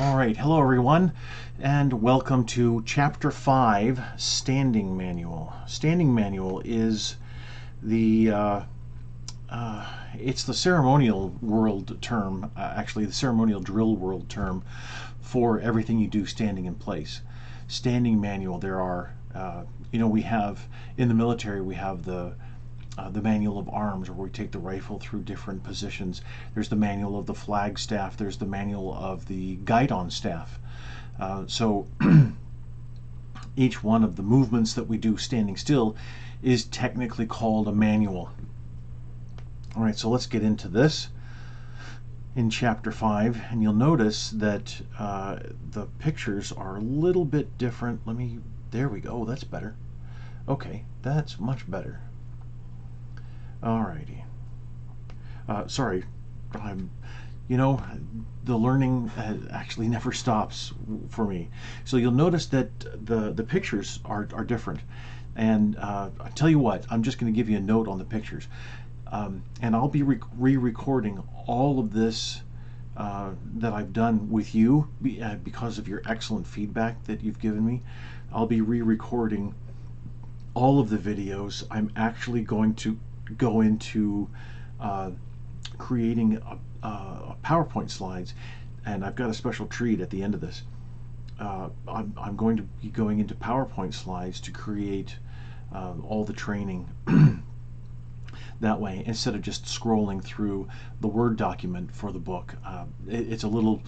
All right, hello everyone, and welcome to Chapter 5, Standing Manual. Standing Manual is the it's the ceremonial world term, actually the ceremonial drill world term for everything you do standing in place. Standing Manual, there are, we have, in the military, we have the manual of arms, where we take the rifle through different positions. There's the manual of the flag staff. There's the manual of the guidon staff. So each one of the movements that we do standing still is technically called a manual. All right, so let's get into this in Chapter 5, and you'll notice that the pictures are a little bit different. There we go, that's better. Okay, that's much better. Alrighty. Sorry, the learning actually never stops for me. So you'll notice that the pictures are different. And I'll tell you what, I'm just going to give you a note on the pictures. And I'll be re-recording all of this that I've done with you because of your excellent feedback that you've given me. I'll be re-recording all of the videos. I'm actually going to go into creating a PowerPoint slides, and I've got a special treat at the end of this. I'm going to be going into PowerPoint slides to create all the training that way, instead of just scrolling through the Word document for the book. It's a little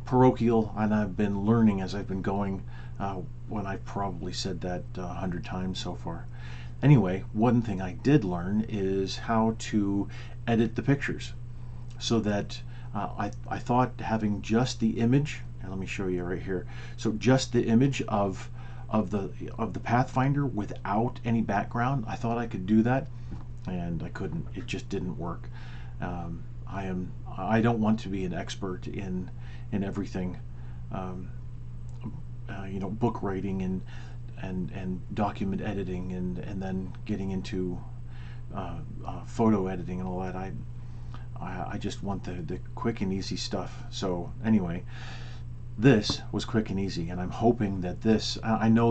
parochial, and I've been learning as I've been going, when I've probably said that 100 times so far. Anyway, one thing I did learn is how to edit the pictures, so that I thought having just the image, and let me show you right here. So just the image of the Pathfinder without any background, I thought I could do that, and I couldn't. It just didn't work. I don't want to be an expert in everything, book writing and document editing, and then getting into photo editing and all that. I just want the quick and easy stuff. So anyway, this was quick and easy, and I'm hoping that this, I know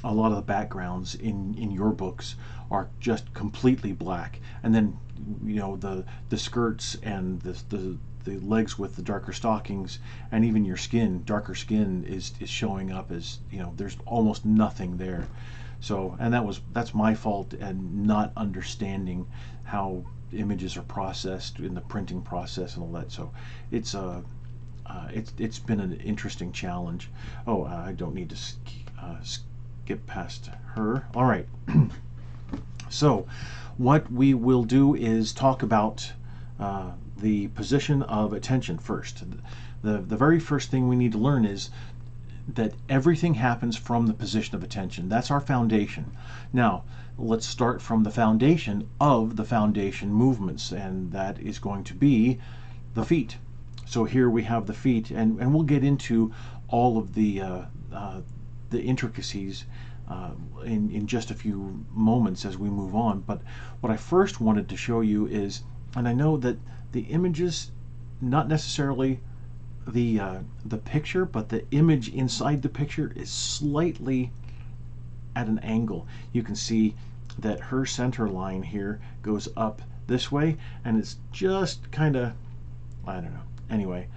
a lot of the backgrounds in your books are just completely black, and then the skirts and the legs with the darker stockings, and even your skin, darker skin, is showing up as, there's almost nothing there. So, and that's my fault, and not understanding how images are processed in the printing process and all that. So it's been an interesting challenge. Oh, I don't need to skip past her. All right. So what we will do is talk about the position of attention first. The very first thing we need to learn is that everything happens from the position of attention. That's our foundation. Now, let's start from the foundation of the foundation movements, and that is going to be the feet. So here we have the feet, and we'll get into all of the intricacies in just a few moments as we move on. But what I first wanted to show you is, and I know that the images, not necessarily the picture, but the image inside the picture is slightly at an angle. You can see that her center line here goes up this way, and it's just kind of, I don't know. Anyway,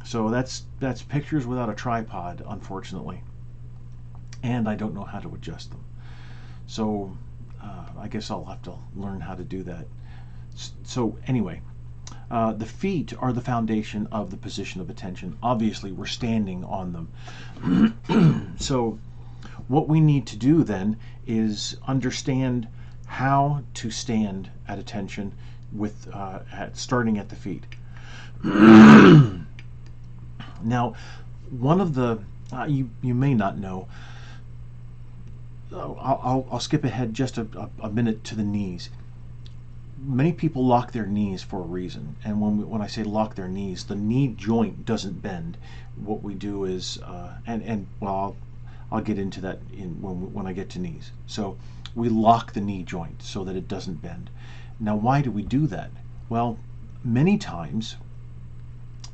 so that's pictures without a tripod, unfortunately, and I don't know how to adjust them. So I guess I'll have to learn how to do that. So anyway, the feet are the foundation of the position of attention. Obviously, we're standing on them. So what we need to do then is understand how to stand at attention with starting at the feet. Now, one of the you may not know. I'll skip ahead just a minute to the knees. Many people lock their knees for a reason, and when I say lock their knees, the knee joint doesn't bend. What we do is, well, I'll get into that when I get to knees. So we lock the knee joint so that it doesn't bend. Now, why do we do that? Well, many times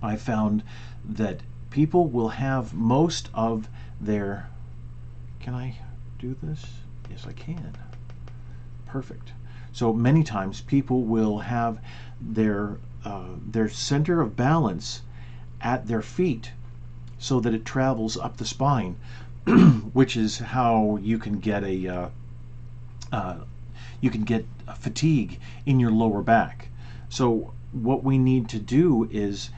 I found that people will have most of their, can I do this? Yes, I can. Perfect. So many times people will have their center of balance at their feet so that it travels up the spine, which is how you can get fatigue in your lower back. So what we need to do is,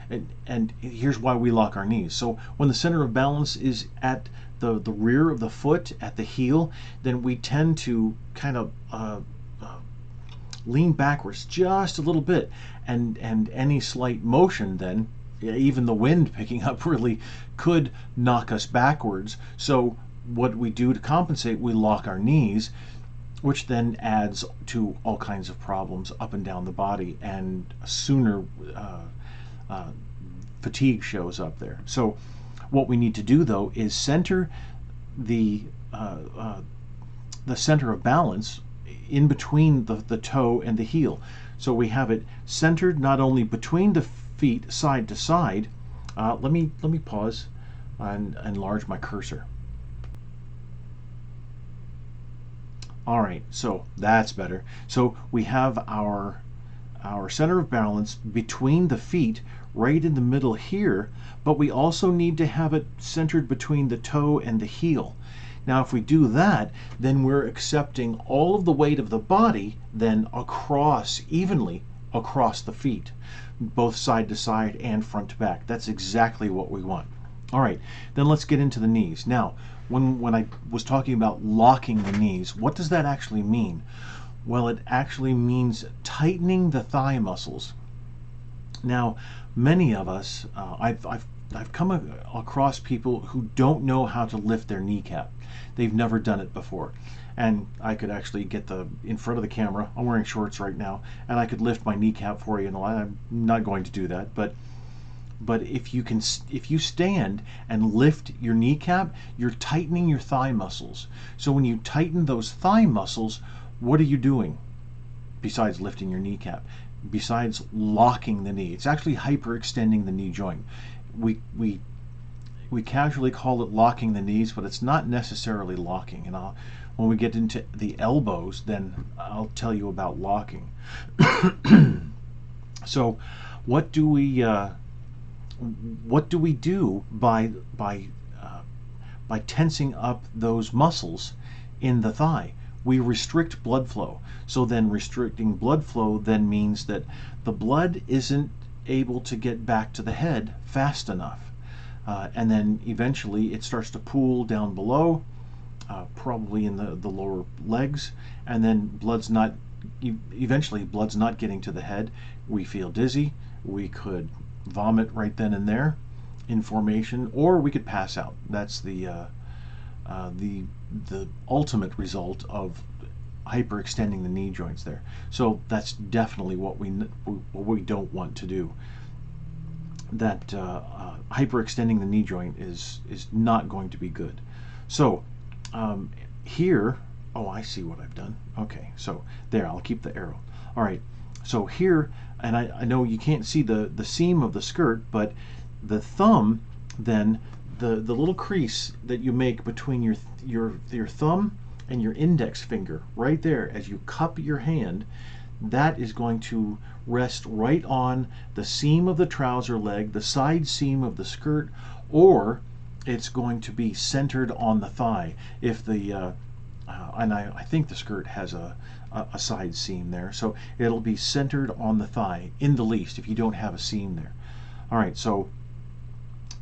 and here's why we lock our knees. So when the center of balance is at the rear of the foot, at the heel, then we tend to kind of lean backwards just a little bit, and any slight motion, then even the wind picking up really could knock us backwards. So what we do to compensate, we lock our knees, which then adds to all kinds of problems up and down the body, and sooner fatigue shows up there. So what we need to do, though, is center the center of balance in between the toe and the heel. So we have it centered not only between the feet side to side. Let me pause and enlarge my cursor. All right, so that's better. So we have our center of balance between the feet right in the middle here, but we also need to have it centered between the toe and the heel. Now if we do that, then we're accepting all of the weight of the body then evenly across the feet, both side to side and front to back. That's exactly what we want. All right, then let's get into the knees. Now, when I was talking about locking the knees, what does that actually mean? Well, it actually means tightening the thigh muscles. Now, many of us, I've come across people who don't know how to lift their kneecap. They've never done it before. And I could actually get in front of the camera. I'm wearing shorts right now, and I could lift my kneecap for you. And I'm not going to do that, but if you stand and lift your kneecap, you're tightening your thigh muscles. So when you tighten those thigh muscles, what are you doing besides lifting your kneecap? Besides locking the knee, it's actually hyperextending the knee joint. We casually call it locking the knees, but it's not necessarily locking. And when we get into the elbows, then I'll tell you about locking. So what do we do by tensing up those muscles in the thigh? We restrict blood flow. So then restricting blood flow then means that the blood isn't able to get back to the head fast enough. And then eventually it starts to pool down below, probably in the lower legs, and then eventually blood's not getting to the head. We feel dizzy. We could vomit right then and there in formation, or we could pass out. That's the ultimate result of hyperextending the knee joints there. So that's definitely what we don't want to do. That hyperextending the knee joint is not going to be good. So here, oh, I see what I've done. Okay, so there, I'll keep the arrow. All right, so here, and I know you can't see the seam of the skirt, but the thumb, then the little crease that you make between your thumb and your index finger, right there, as you cup your hand, that is going to rest right on the seam of the trouser leg, the side seam of the skirt, or it's going to be centered on the thigh. If and I think the skirt has a side seam there, so it'll be centered on the thigh in the least if you don't have a seam there. All right, so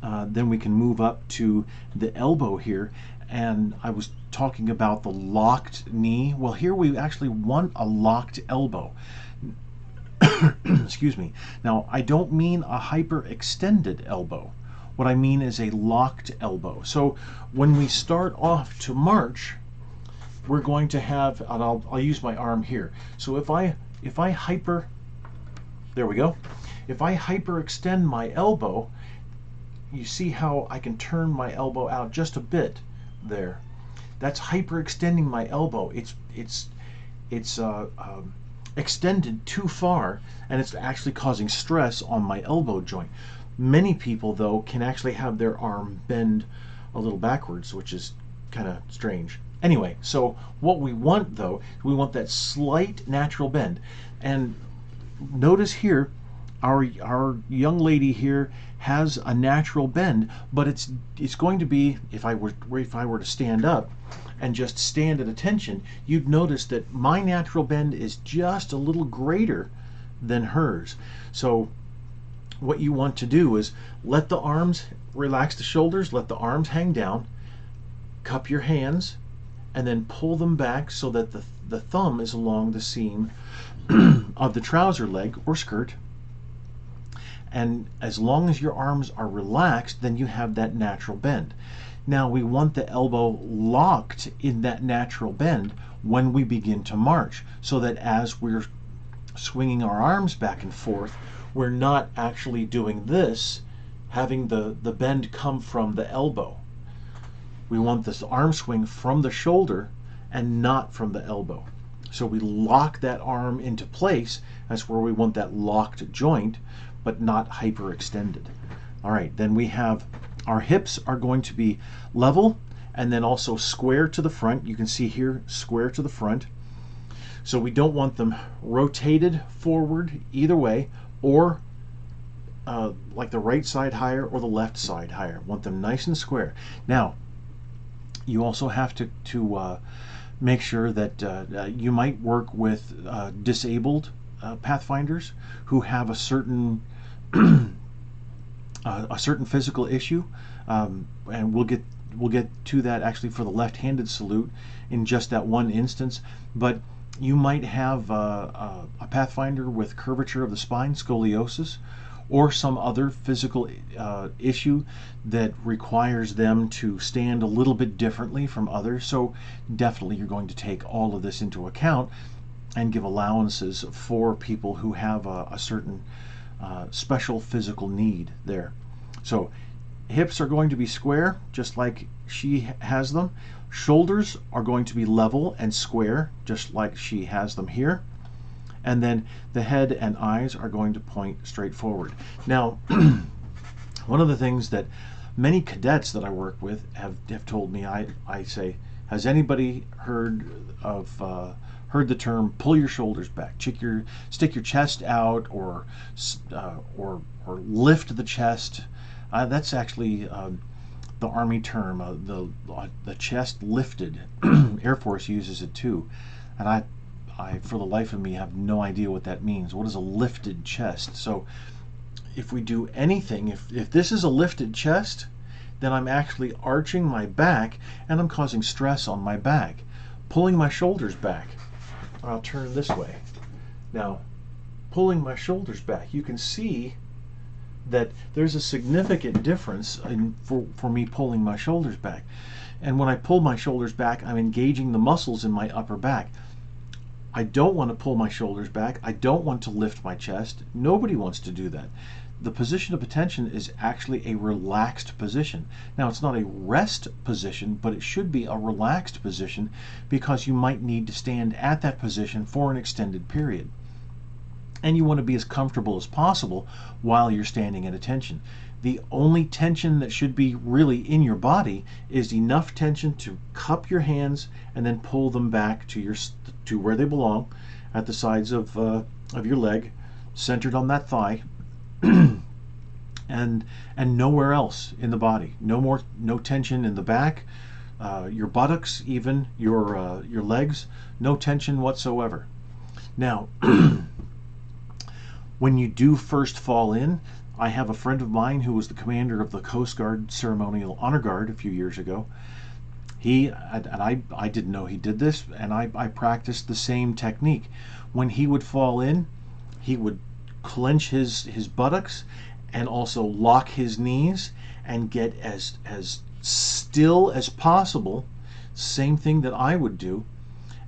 then we can move up to the elbow here, and I was talking about the locked knee. Well, here we actually want a locked elbow. Excuse me. Now, I don't mean a hyperextended elbow. What I mean is a locked elbow. So when we start off to march, we're going to have, and I'll use my arm here. So if I there we go. If I hyperextend my elbow, you see how I can turn my elbow out just a bit there. That's hyperextending my elbow. It's extended too far, and it's actually causing stress on my elbow joint. Many people, though, can actually have their arm bend a little backwards, which is kind of strange. Anyway, so what we want, though, we want that slight natural bend. And notice here, our young lady here has a natural bend, but it's going to be, if I were to stand up and just stand at attention, you'd notice that my natural bend is just a little greater than hers. So what you want to do is let the arms relax, the shoulders, let the arms hang down, cup your hands, and then pull them back so that the thumb is along the seam of the trouser leg or skirt. And as long as your arms are relaxed, then you have that natural bend. Now we want the elbow locked in that natural bend when we begin to march, so that as we're swinging our arms back and forth, we're not actually doing this, having the bend come from the elbow. We want this arm swing from the shoulder and not from the elbow. So we lock that arm into place. That's where we want that locked joint, but not hyperextended. All right, then we have our hips are going to be level and then also square to the front. You can see here, square to the front. So we don't want them rotated forward either way, or like the right side higher or the left side higher. Want them nice and square. Now, you also have to make sure that you might work with disabled Pathfinders who have a certain physical issue, and we'll get to that actually for the left-handed salute in just that one instance. But you might have a Pathfinder with curvature of the spine, scoliosis, or some other physical issue that requires them to stand a little bit differently from others. So definitely you're going to take all of this into account and give allowances for people who have a certain special physical need there. So hips are going to be square, just like she has them. Shoulders are going to be level and square, just like she has them here. And then the head and eyes are going to point straight forward. Now, one of the things that many cadets that I work with have told me, I say, has anybody heard the term "pull your shoulders back"? Stick your chest out, or lift the chest. That's actually the Army term, the chest lifted. Air Force uses it too, and I for the life of me have no idea what that means. What is a lifted chest? So if we do anything, if this is a lifted chest, then I'm actually arching my back and I'm causing stress on my back. Pulling my shoulders back, I'll turn this way. Now, pulling my shoulders back, you can see that there's a significant difference for me pulling my shoulders back. And when I pull my shoulders back, I'm engaging the muscles in my upper back. I don't want to pull my shoulders back. I don't want to lift my chest. Nobody wants to do that. The position of attention is actually a relaxed position. Now, it's not a rest position, but it should be a relaxed position because you might need to stand at that position for an extended period. And you want to be as comfortable as possible while you're standing at attention. The only tension that should be really in your body is enough tension to cup your hands and then pull them back to where they belong, at the sides of your leg, centered on that thigh, and nowhere else in the body. No tension in the back, your buttocks, even your legs. No tension whatsoever. Now, when you do first fall in, I have a friend of mine who was the commander of the Coast Guard Ceremonial Honor Guard a few years ago. I didn't know he did this, and I practiced the same technique. When he would fall in, he would clench his buttocks and also lock his knees and get as still as possible. Same thing that I would do.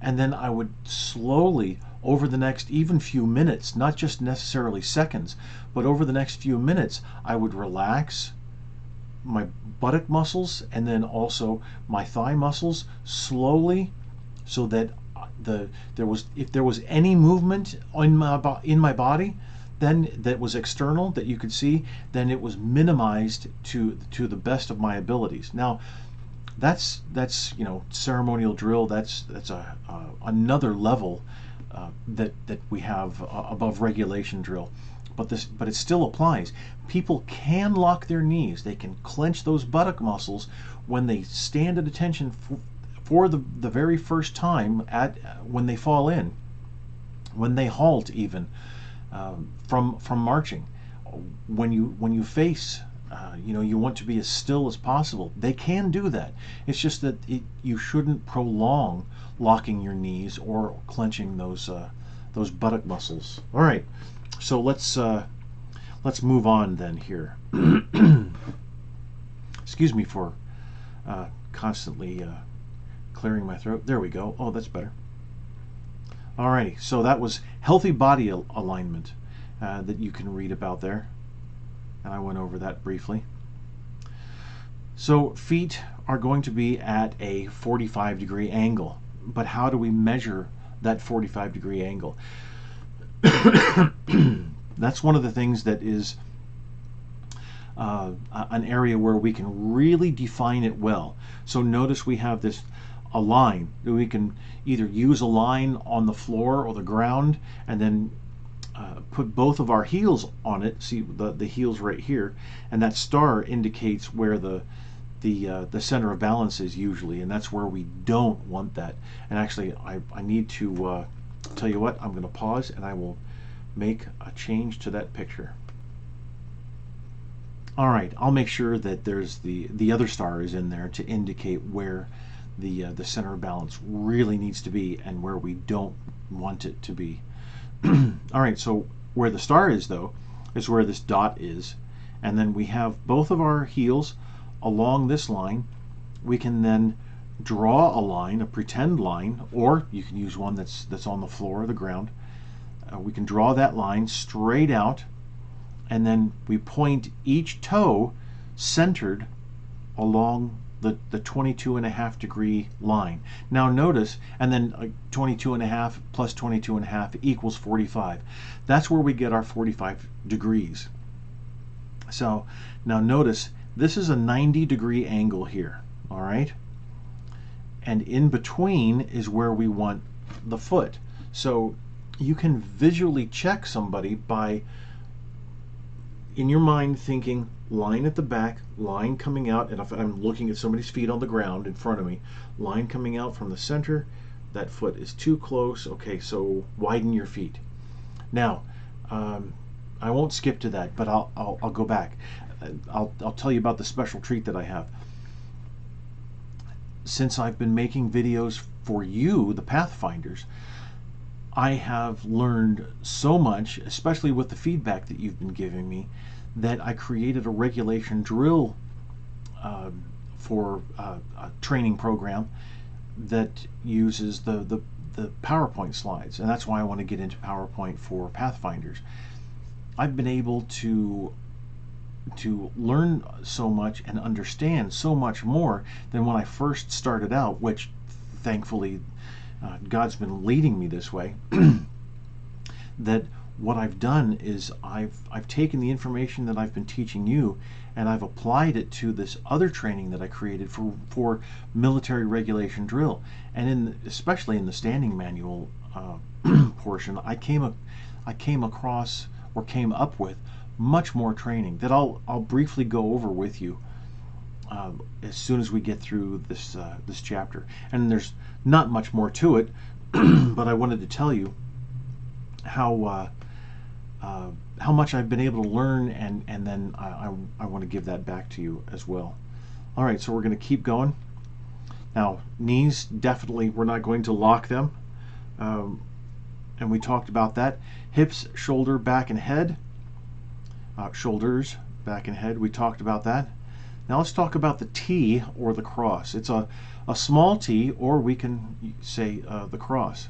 And then I would slowly, over the next even few minutes, not just necessarily seconds, but over the next few minutes, I would relax my buttock muscles and then also my thigh muscles slowly, so that if there was any movement in my body, then that was external that you could see, then it was minimized to the best of my abilities. Now that's ceremonial drill. That's another level that we have above regulation drill. But it still applies. People can lock their knees. They can clench those buttock muscles when they stand at attention for the very first time when they fall in, when they halt even from marching. When you face, you want to be as still as possible. They can do that. It's just that you shouldn't prolong locking your knees or clenching those buttock muscles. All right. So let's move on then here. Excuse me for constantly clearing my throat. There we go. Oh, that's better. Alrighty, so that was healthy body alignment that you can read about there, and I went over that briefly. So feet are going to be at a 45-degree angle, but how do we measure that 45-degree angle? That's one of the things that is an area where we can really define it well. So notice we have a line. We can either use a line on the floor or the ground and then put both of our heels on it. See the heels right here, and that star indicates where the center of balance is usually, and that's where we don't want that. And actually I need to tell you what, I'm going to pause and I will make a change to that picture. All right, I'll make sure that there's the other star is in there to indicate where the center of balance really needs to be and where we don't want it to be. All right, so where the star is though is where this dot is, and then we have both of our heels along this line. We can then draw a line, a pretend line, or you can use one that's on the floor or the ground. We can draw that line straight out, and then we point each toe centered along the 22.5 degree line. Now notice, and then 22.5 plus 22.5 equals 45. That's where we get our 45 degrees. So now notice, this is a 90-degree angle here, all right? And in between is where we want the foot. So you can visually check somebody by, in your mind, thinking line at the back, line coming out, and if I'm looking at somebody's feet on the ground in front of me, line coming out from the center, that foot is too close. Okay, so widen your feet. Now, I won't skip to that, but I'll go back. I'll tell you about the special treat that I have. Since I've been making videos for you, the Pathfinders, I have learned so much, especially with the feedback that you've been giving me, that I created a regulation drill for a training program that uses the PowerPoint slides, and that's why I want to get into PowerPoint for Pathfinders. I've been able to learn so much and understand so much more than when I first started out, which thankfully God's been leading me this way. That what I've done is I've taken the information that I've been teaching you and I've applied it to this other training that I created for military regulation drill, and especially in the standing manual portion, I came across or came up with much more training that I'll briefly go over with you as soon as we get through this chapter. And there's not much more to it, but I wanted to tell you how much I've been able to learn, and then I want to give that back to you as well. All right, so we're going to keep going. Now, knees, definitely we're not going to lock them, and we talked about that. Hips, shoulder, back, and head. Shoulders, back, and head. We talked about that. Now let's talk about the T or the cross. It's a small T, or we can say the cross.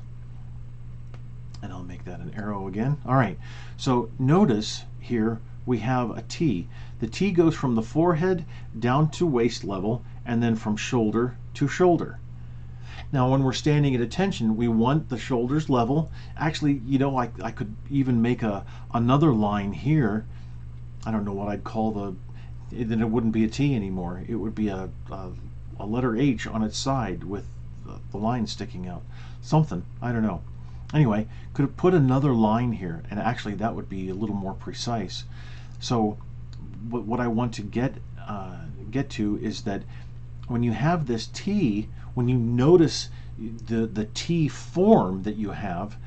And I'll make that an arrow again. All right, so notice here we have a T. The T goes from the forehead down to waist level, and then from shoulder to shoulder. Now when we're standing at attention, we want the shoulders level. Actually, you know, I could even make another line here. I don't know what I'd call then it wouldn't be a T anymore. It would be a letter H on its side with the line sticking out. Something, I don't know. Anyway, could have put another line here, and actually that would be a little more precise. So what I want to get to is that when you have this T, when you notice the T form that you have,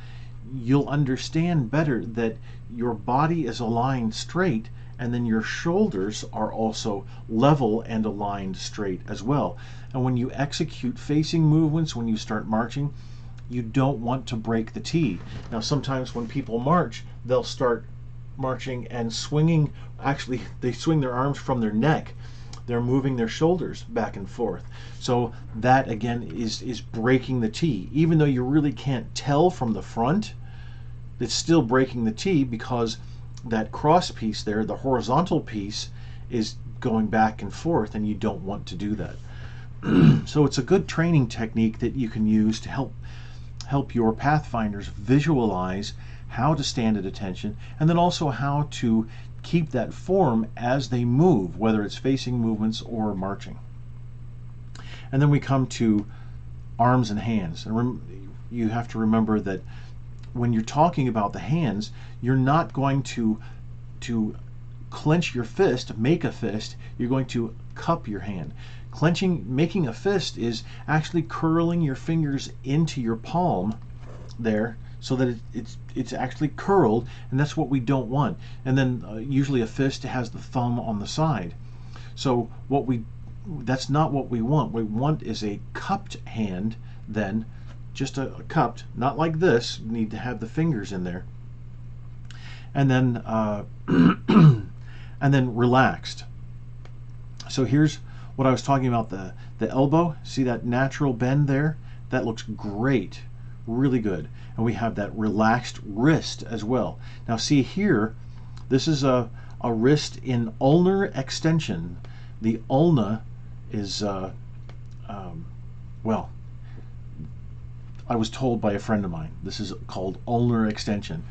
you'll understand better that your body is aligned straight, and then your shoulders are also level and aligned straight as well. And when you execute facing movements, when you start marching, you don't want to break the T. Now sometimes when people march, they'll start marching and swinging. Actually, they swing their arms from their neck. They're moving their shoulders back and forth. So that again is breaking the T. Even though you really can't tell from the front, it's still breaking the T, because that cross piece there, the horizontal piece, is going back and forth, and you don't want to do that. So it's a good training technique that you can use to help your Pathfinders visualize how to stand at attention, and then also how to keep that form as they move, whether it's facing movements or marching. And then we come to arms and hands. And you have to remember that when you're talking about the hands, you're not going to clench your fist, make a fist. You're going to cup your hand. Making a fist is actually curling your fingers into your palm there, so that it's actually curled, and that's what we don't want. And then usually a fist has the thumb on the side. So that's not what we want. What we want is a cupped hand, then just a cupped, not like this. You need to have the fingers in there, and then and then relaxed. So here's what I was talking about, the elbow. See that natural bend there? That looks great, really good. And we have that relaxed wrist as well. Now see here, this is a wrist in ulnar extension. The ulna is, well, I was told by a friend of mine, this is called ulnar extension.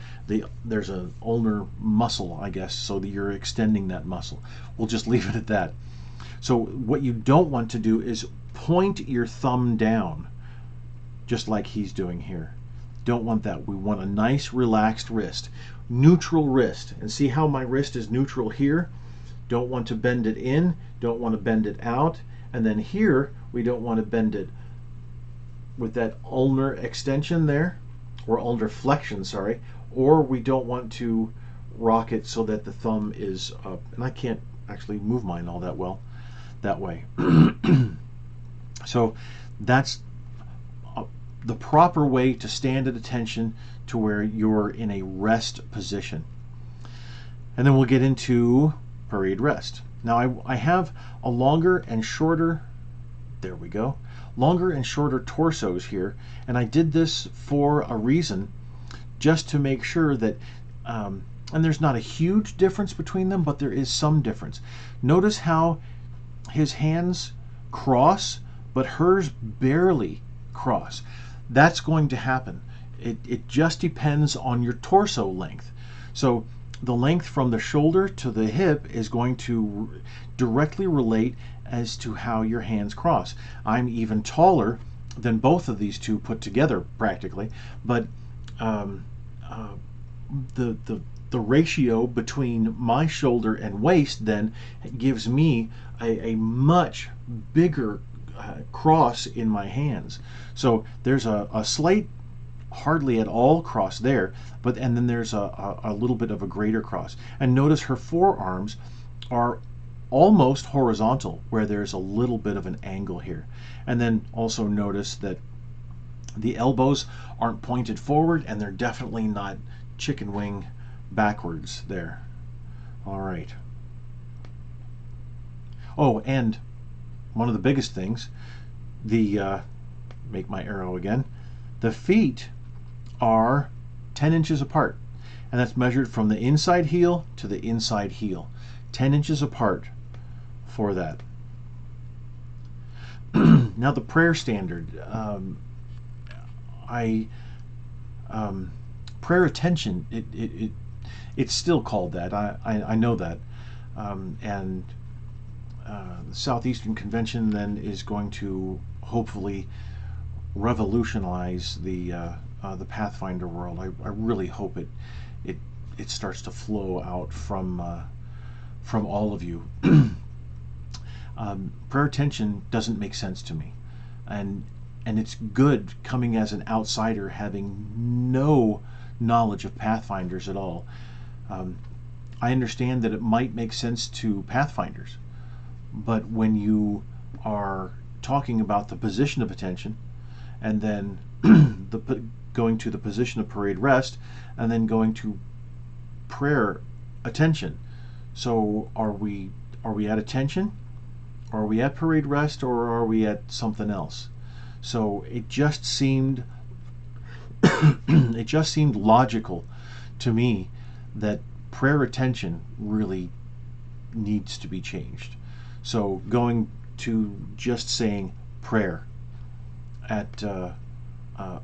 There's an ulnar muscle, I guess, so that you're extending that muscle. We'll just leave it at that. So what you don't want to do is point your thumb down, just like he's doing here. Don't want that. We want a nice relaxed wrist, neutral wrist. And see how my wrist is neutral here? Don't want to bend it in, don't want to bend it out. And then here, we don't want to bend it with that ulnar extension there, or ulnar flexion, sorry, or we don't want to rock it so that the thumb is up. And I can't actually move mine all that well that way. So that's the proper way to stand at attention, to where you're in a rest position. And then we'll get into parade rest. Now I have a longer and shorter, there we go, longer and shorter torsos here, and I did this for a reason, just to make sure that and there's not a huge difference between them, but there is some difference. Notice how his hands cross, but hers barely cross. That's going to happen. It just depends on your torso length. So the length from the shoulder to the hip is going to directly relate as to how your hands cross. I'm even taller than both of these two put together, practically, but the ratio between my shoulder and waist then gives me a much bigger cross in my hands. So there's a slight, hardly at all cross there, and then there's a little bit of a greater cross. And notice her forearms are almost horizontal, where there's a little bit of an angle here. And then also notice that the elbows aren't pointed forward, and they're definitely not chicken wing backwards there. All right. Oh, and one of the biggest things, make my arrow again, the feet are 10 inches apart, and that's measured from the inside heel to the inside heel. 10 inches apart for that. Now the prayer standard, I prayer attention. It's still called that. I know that, and the Southeastern Convention then is going to hopefully revolutionize the Pathfinder world. I really hope it starts to flow out from all of you. Prayer attention doesn't make sense to me, and it's good coming as an outsider having no knowledge of Pathfinders at all. I understand that it might make sense to Pathfinders, but when you are talking about the position of attention, and then going to the position of parade rest, and then going to prayer attention. So are we at attention? Are we at parade rest, or are we at something else? So it just seemed logical to me that prayer attention really needs to be changed. So going to just saying prayer at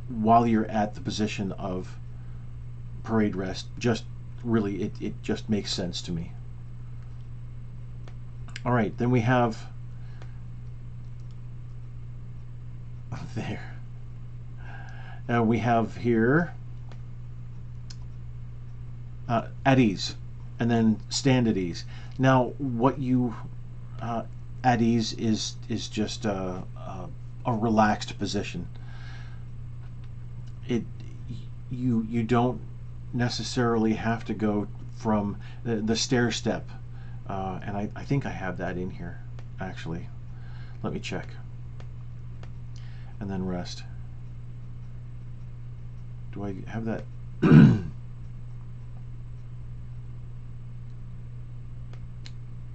while you're at the position of parade rest, just really it just makes sense to me. All right, then we have there. We have here at ease, and then stand at ease. Now, what you at ease is just a relaxed position. You don't necessarily have to go from the stair step, and I think I have that in here actually. Let me check. And then rest. Do I have that?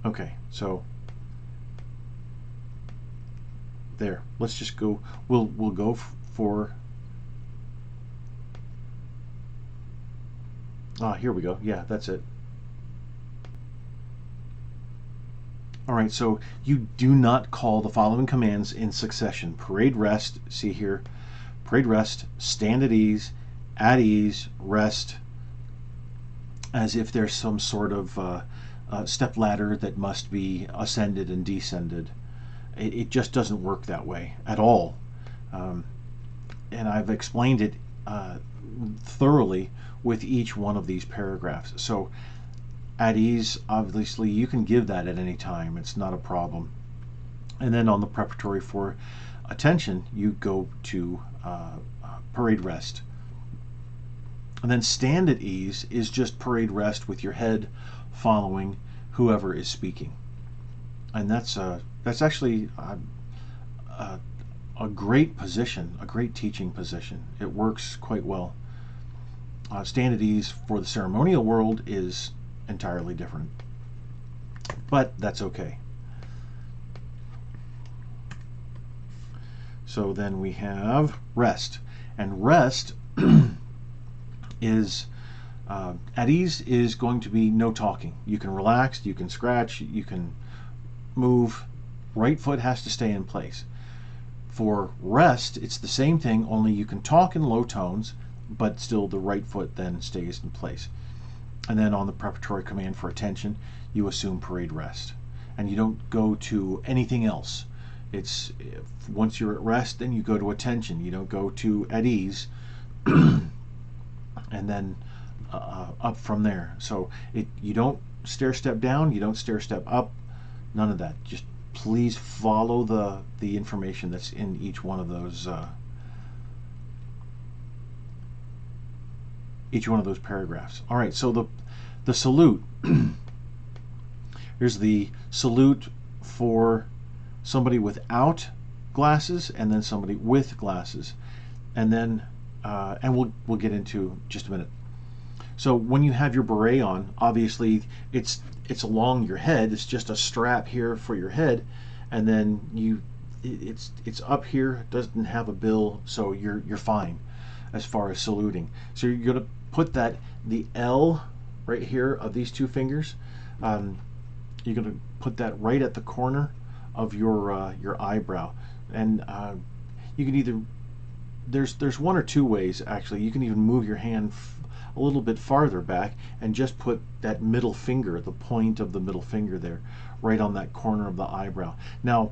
Okay, so there. Let's just go. We'll go for. Here we go. Yeah, that's it. All right, so you do not call the following commands in succession: parade rest. See here, parade rest, stand at ease, rest, as if there's some sort of step ladder that must be ascended and descended. It just doesn't work that way at all. And I've explained it thoroughly with each one of these paragraphs. So at ease, obviously, you can give that at any time. It's not a problem. And then on the preparatory for attention, you go to parade rest. And then stand at ease is just parade rest with your head following whoever is speaking. And that's actually a great position, a great teaching position. It works quite well. Stand at ease for the ceremonial world is entirely different, but that's okay. So then we have rest, and rest is at ease is going to be no talking. You can relax, you can scratch, you can move. Right foot has to stay in place. For rest, it's the same thing, only you can talk in low tones, but still the right foot then stays in place. And then on the preparatory command for attention, you assume parade rest, and you don't go to anything else. It's once you're at rest, then you go to attention. You don't go to at ease, and then up from there. So you don't stair step down, you don't stair step up, none of that. Just please follow the information that's in each one of those paragraphs. All right, so the salute. Here's the salute for somebody without glasses, and then somebody with glasses, and then and we'll get into just a minute. So when you have your beret on, obviously it's along your head. It's just a strap here for your head, and then it's up here. It doesn't have a bill, so you're fine as far as saluting. So you're gonna put the L right here of these two fingers. You're gonna put that right at the corner of your eyebrow. And you can either, there's one or two ways actually. You can even move your hand a little bit farther back and just put that middle finger, the point of the middle finger there, right on that corner of the eyebrow. Now,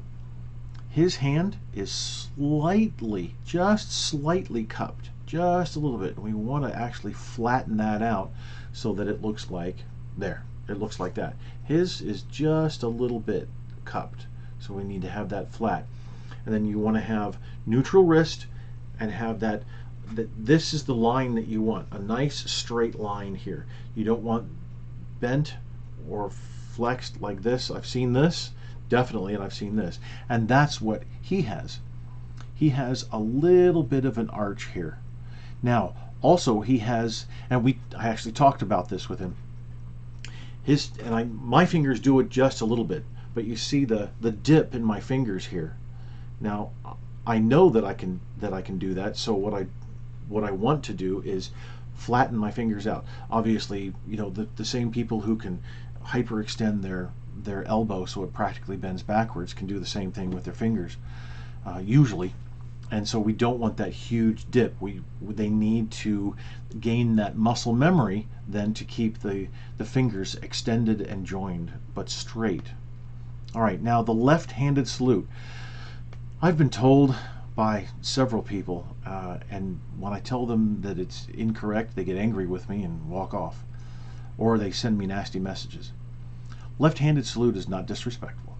his hand is slightly, just slightly cupped, just a little bit. We want to actually flatten that out so that it looks like there. It looks like that. His is just a little bit cupped, so we need to have that flat. And then you want to have neutral wrist and have that this is the line that you want, a nice straight line here. You don't want bent or flexed like this. I've seen this, definitely, and I've seen this. And that's what he has. He has a little bit of an arch here. Now, also he has, and I actually talked about this with him. My fingers do it just a little bit, but you see the dip in my fingers here. Now, I know that I can do that. So what I want to do is flatten my fingers out. Obviously, you know, the same people who can hyperextend their elbow so it practically bends backwards can do the same thing with their fingers, usually. And so we don't want that huge dip. They need to gain that muscle memory then to keep the fingers extended and joined, but straight. All right, now the left-handed salute. I've been told by several people, and when I tell them that it's incorrect, they get angry with me and walk off, or they send me nasty messages. Left-handed salute is not disrespectful,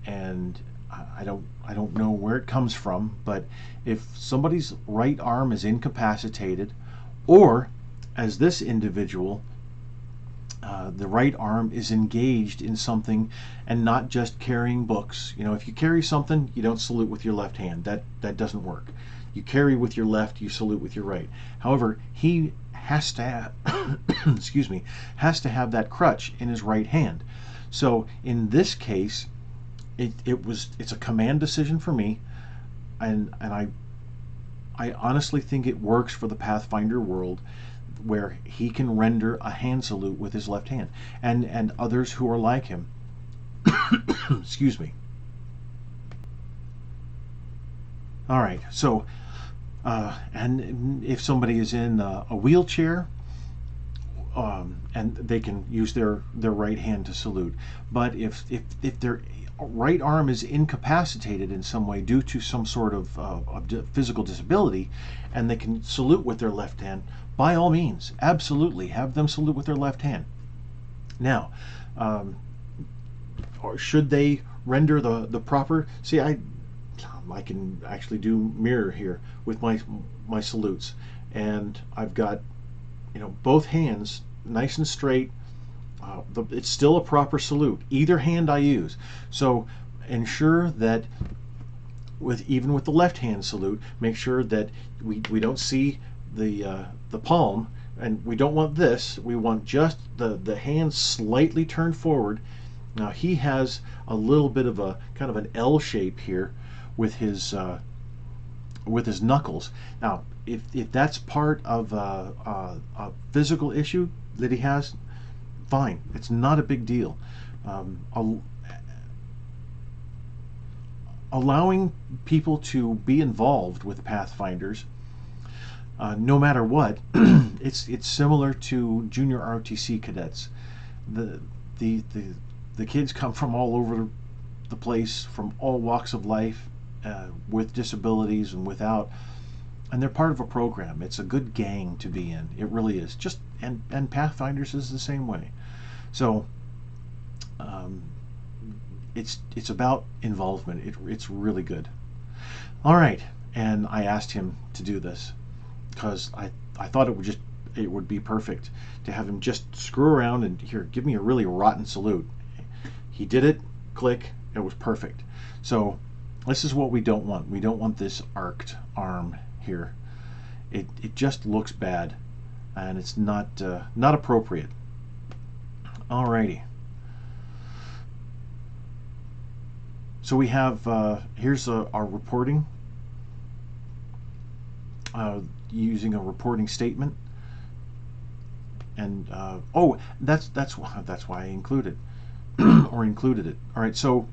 and I don't know where it comes from, but if somebody's right arm is incapacitated, or as this individual, the right arm is engaged in something and not just carrying books. You know, if you carry something, you don't salute with your left hand. That doesn't work. You carry with your left, you salute with your right. However, he has to have, excuse me, has to have that crutch in his right hand. So in this case, it's a command decision for me, and I honestly think it works for the Pathfinder world, where he can render a hand salute with his left hand, and others who are like him. Excuse me. All right, so and if somebody is in a wheelchair, and they can use their right hand to salute. But if their right arm is incapacitated in some way due to some sort of physical disability, and they can salute with their left hand, by all means, absolutely have them salute with their left hand. Now, or should they render the proper? See, I can actually do mirror here with my salutes, and I've got, you know, both hands nice and straight. It's still a proper salute, either hand I use. So ensure that even with the left hand salute, make sure that we don't see the palm, and we don't want this. We want just the hand slightly turned forward. Now he has a little bit of a kind of an L shape here with his knuckles. Now, if that's part of a physical issue that he has, fine. It's not a big deal. Allowing people to be involved with Pathfinders, no matter what, it's similar to junior ROTC cadets. The kids come from all over the place, from all walks of life, with disabilities and without, and they're part of a program. It's a good gang to be in. It really is. And Pathfinders is the same way. So it's about involvement. It's really good. All right, and I asked him to do this because I thought it would be perfect to have him just screw around and here, give me a really rotten salute. He did it. Click. It was perfect. So this is what we don't want. We don't want this arced arm here. It just looks bad, and it's not appropriate. Alrighty. So we have here's our reporting, using a reporting statement, and oh, that's why I included or included it. All right, so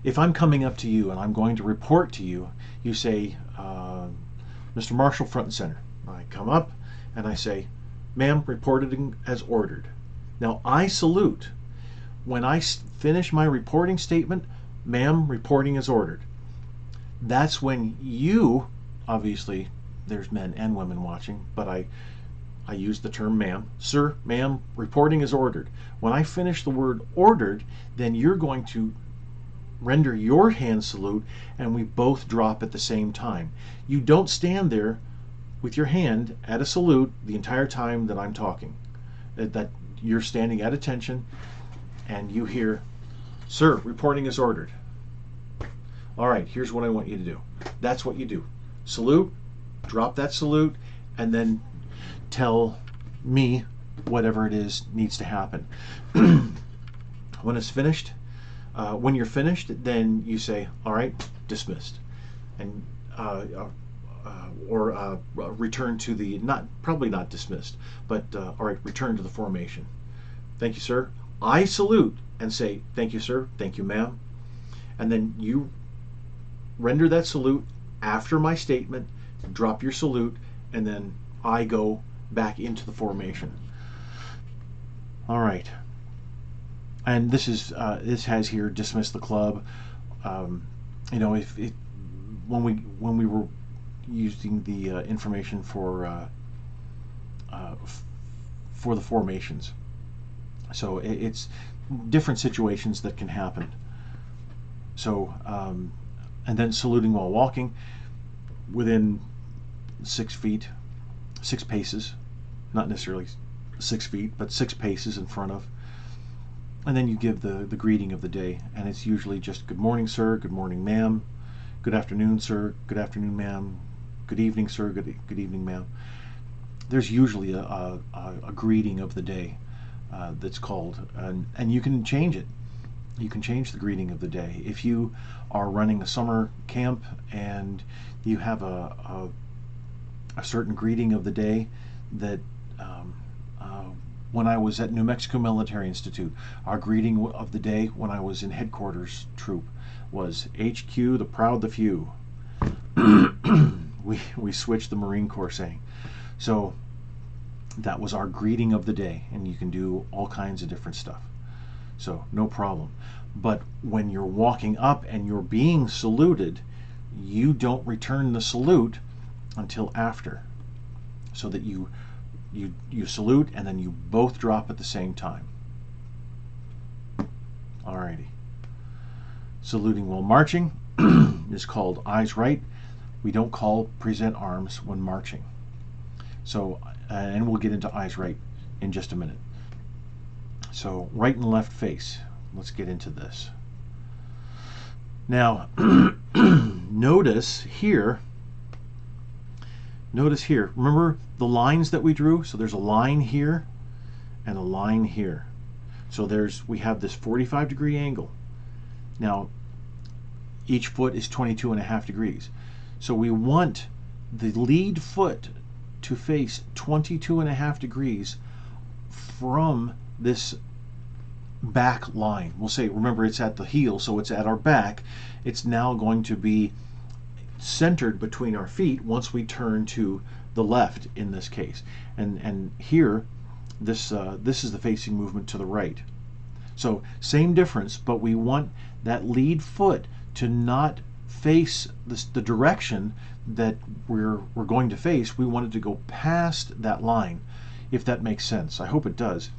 if I'm coming up to you and I'm going to report to you, you say, Mr. Marshall, front and center. I come up and I say, ma'am, reported as ordered. Now I salute. When I finish my reporting statement, ma'am, reporting as ordered. That's when you, obviously there's men and women watching, but I use the term ma'am. Sir, ma'am, reporting is ordered. When I finish the word ordered, then you're going to render your hand salute and we both drop at the same time. You don't stand there with your hand at a salute the entire time that I'm talking. That you're standing at attention and you hear, sir, reporting is ordered. All right, here's what I want you to do. That's what you do. Salute, drop that salute, and then tell me whatever it is needs to happen. When it's finished, when you're finished, then you say, all right, dismissed. And or return to the, probably not dismissed, but all right, return to the formation. Thank you, sir. I salute and say, thank you, sir, thank you, ma'am. And then you render that salute after my statement, drop your salute, and then I go back into the formation. All right. And this has here dismiss the club. You know, when we were using the information for the formations, so it's different situations that can happen. So and then saluting while walking within 6 feet, 6 paces, not necessarily 6 feet, but 6 paces in front of. And then you give the greeting of the day, and it's usually just good morning, sir, good morning, ma'am, good afternoon, sir, good afternoon, ma'am, good evening, sir, good evening, ma'am. There's usually a greeting of the day that's called, and you can change it. You can change the greeting of the day. If you are running a summer camp and you have a certain greeting of the day that when I was at New Mexico Military Institute, our greeting of the day when I was in headquarters troop was HQ, the proud, the few. We switched the Marine Corps saying. So that was our greeting of the day, and you can do all kinds of different stuff. So no problem. But when you're walking up and you're being saluted, you don't return the salute until after, so that you salute and then you both drop at the same time. Alrighty. Saluting while marching is called eyes right. We don't call present arms when marching. So, and we'll get into eyes right in just a minute. So, right and left face. Let's get into this. Now, notice here, remember the lines that we drew? So there's a line here and a line here. So we have this 45-degree angle. Now, each foot is 22.5 degrees. So we want the lead foot to face 22.5 degrees from this back line. We'll say, remember, it's at the heel, so it's at our back. It's now going to be centered between our feet once we turn to the left in this case. And here, this is the facing movement to the right. So same difference, but we want that lead foot to not face the direction that we're going to face. We want it to go past that line, if that makes sense. I hope it does.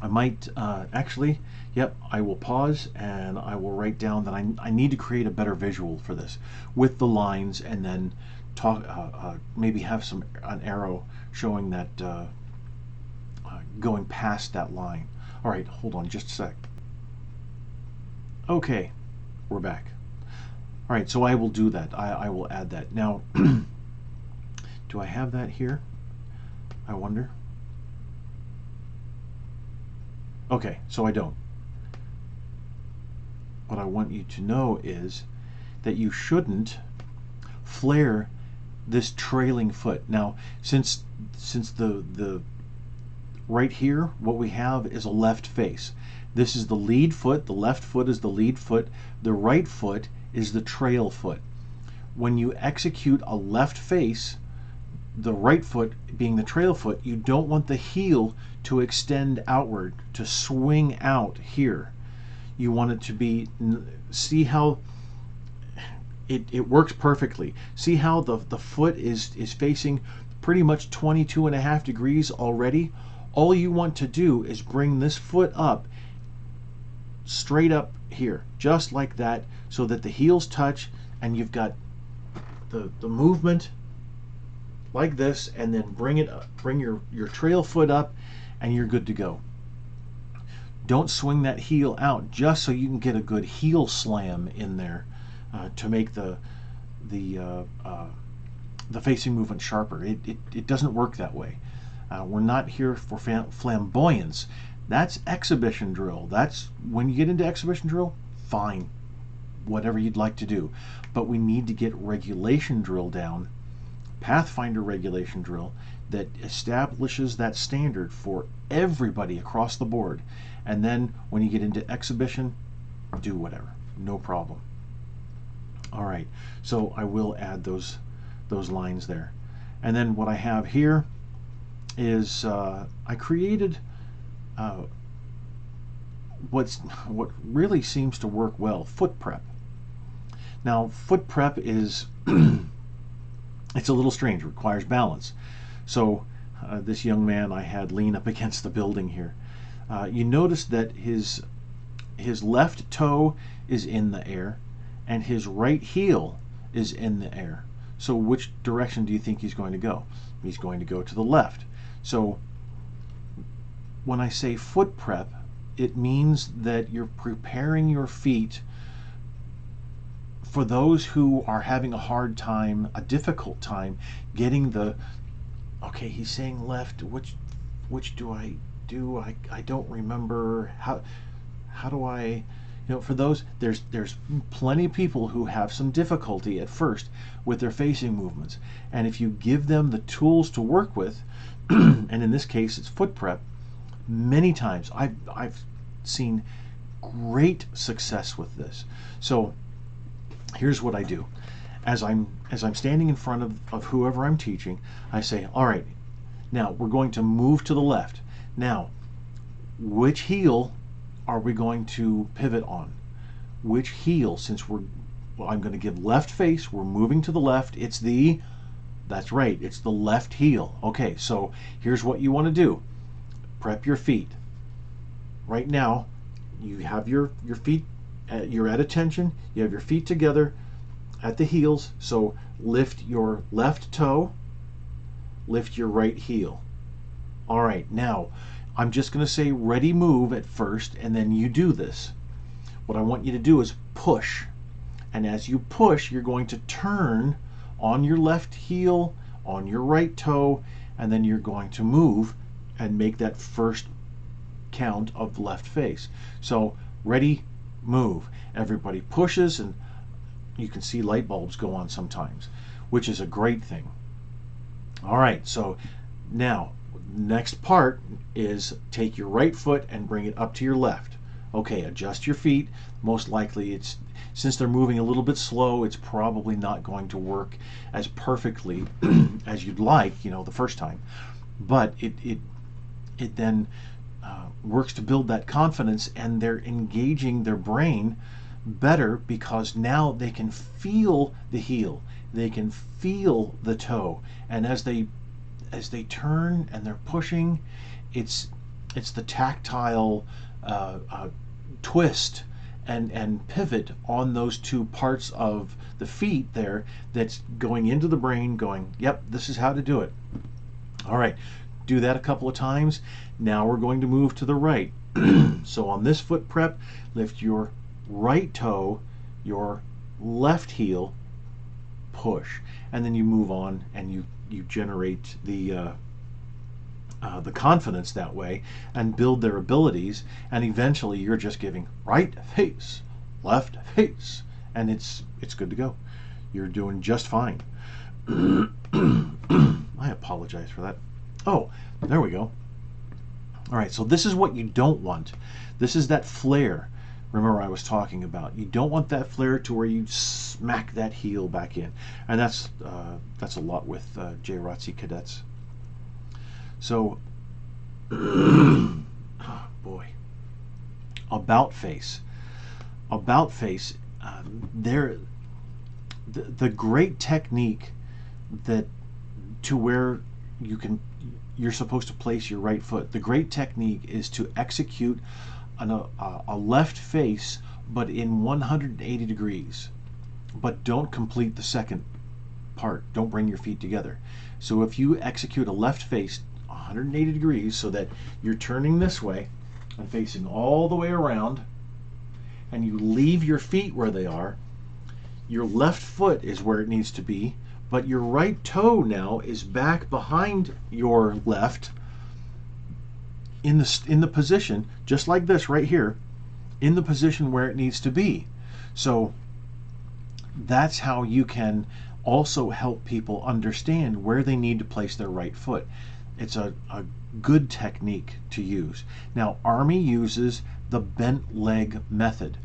I might actually, yep, I will pause and I will write down that I need to create a better visual for this with the lines, and then talk, maybe have an arrow showing that going past that line. All right, hold on just a sec. Okay, we're back. All right, so I will do that. I will add that. Now, do I have that here? I wonder. Okay, so I don't. What I want you to know is that you shouldn't flare this trailing foot. Now, since the right here, what we have is a left face. This is the lead foot. The left foot is the lead foot. The right foot is the trail foot. When you execute a left face, the right foot being the trail foot, you don't want the heel to extend outward, to swing out here. You want it to be, see how it works perfectly. See how the foot is facing pretty much 22.5 degrees already? All you want to do is bring this foot up, straight up here, just like that, so that the heels touch, and you've got the movement like this, and then bring it up, bring your trail foot up, and you're good to go. Don't swing that heel out just so you can get a good heel slam in there to make the facing movement sharper. It doesn't work that way. We're not here for flamboyance. That's exhibition drill. That's when you get into exhibition drill, fine, whatever you'd like to do. But we need to get regulation drill down, Pathfinder regulation drill, that establishes that standard for everybody across the board. And then when you get into exhibition, do whatever, no problem. All right, so I will add those lines there. And then what I have here is I created what really seems to work well, foot prep. Now, foot prep is it's a little strange. It requires balance. So this young man I had lean up against the building here. You notice that his left toe is in the air and his right heel is in the air. So which direction do you think he's going to go? He's going to go to the left. So when I say foot prep, it means that you're preparing your feet for those who are having a hard time, a difficult time getting okay, he's saying left, which do I do? I don't remember. How do I, for those, there's plenty of people who have some difficulty at first with their facing movements. And if you give them the tools to work with, and in this case it's foot prep, many times I've seen great success with this. So here's what I do. As I'm standing in front of whoever I'm teaching, I say, all right, now we're going to move to the left. Now, which heel are we going to pivot on? Which heel, since I'm going to give left face, we're moving to the left, that's right, it's the left heel. Okay, so here's what you want to do. Prep your feet. Right now, you have your feet, you're at attention, you have your feet together at the heels, so lift your left toe, lift your right heel. All right, now I'm just going to say ready move at first, and then you do this. What I want you to do is push, and as you push, you're going to turn on your left heel, on your right toe, and then you're going to move and make that first count of left face. So ready, move. Everybody pushes, and you can see light bulbs go on sometimes, which is a great thing. All right, so now next part is take your right foot and bring it up to your left. Okay, adjust your feet. Most likely since they're moving a little bit slow, it's probably not going to work as perfectly as you'd like, the first time. But it then works to build that confidence, and they're engaging their brain better because now they can feel the heel, they can feel the toe, and as they turn and they're pushing, it's the tactile twist and pivot on those two parts of the feet there that's going into the brain, going, yep, this is how to do it. All right, do that a couple of times. Now we're going to move to the right. So on this foot prep, lift your right toe, your left heel, push, and then you move on and you generate the confidence that way and build their abilities, and eventually you're just giving right face, left face, and it's good to go. You're doing just fine. I apologize for that. Oh, there we go. All right, so this is what you don't want. This is that flare. Remember I was talking about. You don't want that flare to where you smack that heel back in, and that's a lot with JROTC cadets. So, oh boy, about face. About face. The great technique that to where you're supposed to place your right foot. The great technique is to execute a left face, but in 180 degrees. But don't complete the second part. Don't bring your feet together. So if you execute a left face 180 degrees so that you're turning this way and facing all the way around, and you leave your feet where they are, your left foot is where it needs to be, but your right toe now is back behind your left in the position, just like this right here, in the position where it needs to be. So that's how you can also help people understand where they need to place their right foot. It's a good technique to use. Now, Army uses the bent leg method.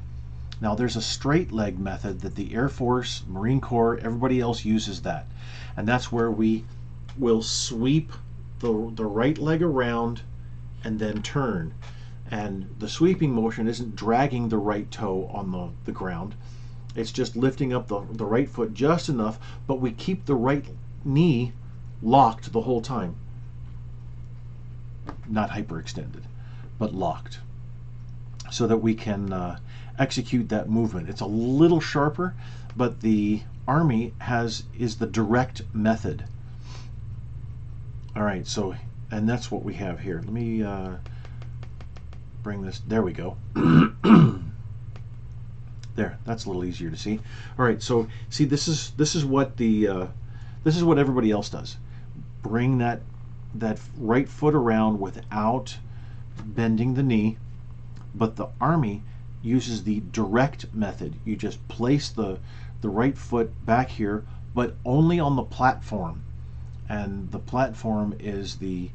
Now, there's a straight leg method that the Air Force, Marine Corps, everybody else uses that. And that's where we will sweep the right leg around and then turn. And the sweeping motion isn't dragging the right toe on the ground. It's just lifting up the right foot just enough, but we keep the right knee locked the whole time. Not hyperextended, but locked, so that we can execute that movement. It's a little sharper, but the Army is the direct method. All right, so, and that's what we have here. Let me bring this, there we go. There, that's a little easier to see. All right, so see, this is what everybody else does. Bring that right foot around without bending the knee, but the Army uses the direct method. You just place the right foot back here, but only on the platform, and the platform is the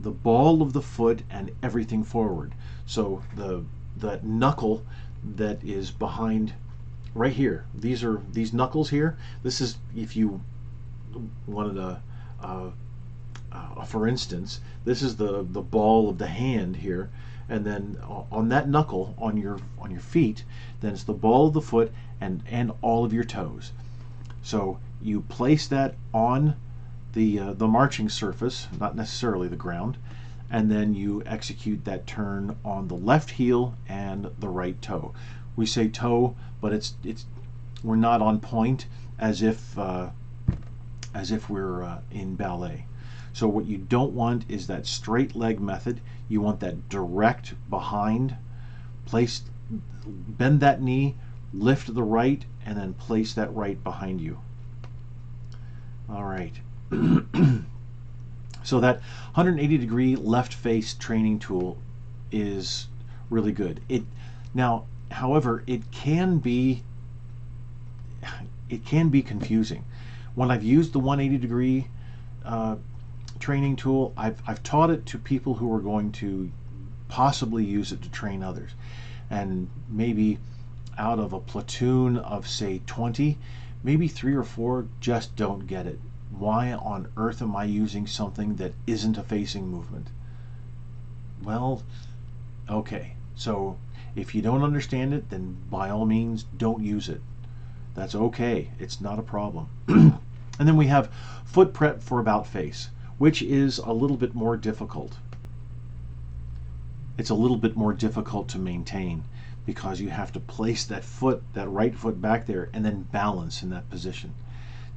ball of the foot and everything forward. So the knuckle that is behind right here, these knuckles here, this is, if you wanted for instance, this is the ball of the hand here, and then on that knuckle on your feet, then it's the ball of the foot and all of your toes. So you place that on the marching surface, not necessarily the ground, and then you execute that turn on the left heel and the right toe. We say toe, but we're not on point as if we're in ballet. So what you don't want is that straight leg method. You want that direct behind, bend that knee, lift the right, and then place that right behind you. All right. So that 180 degree left face training tool is really good. However, it can be confusing. When I've used the 180 degree training tool, I've taught it to people who are going to possibly use it to train others, and maybe out of a platoon of say 20, maybe 3 or 4 just don't get it. Why on earth am I using something that isn't a facing movement? Well, okay, so if you don't understand it, then by all means don't use it. That's okay, it's not a problem. And then we have foot prep for about face, which is a little bit more difficult. It's a little bit more difficult to maintain because you have to place that right foot back there and then balance in that position.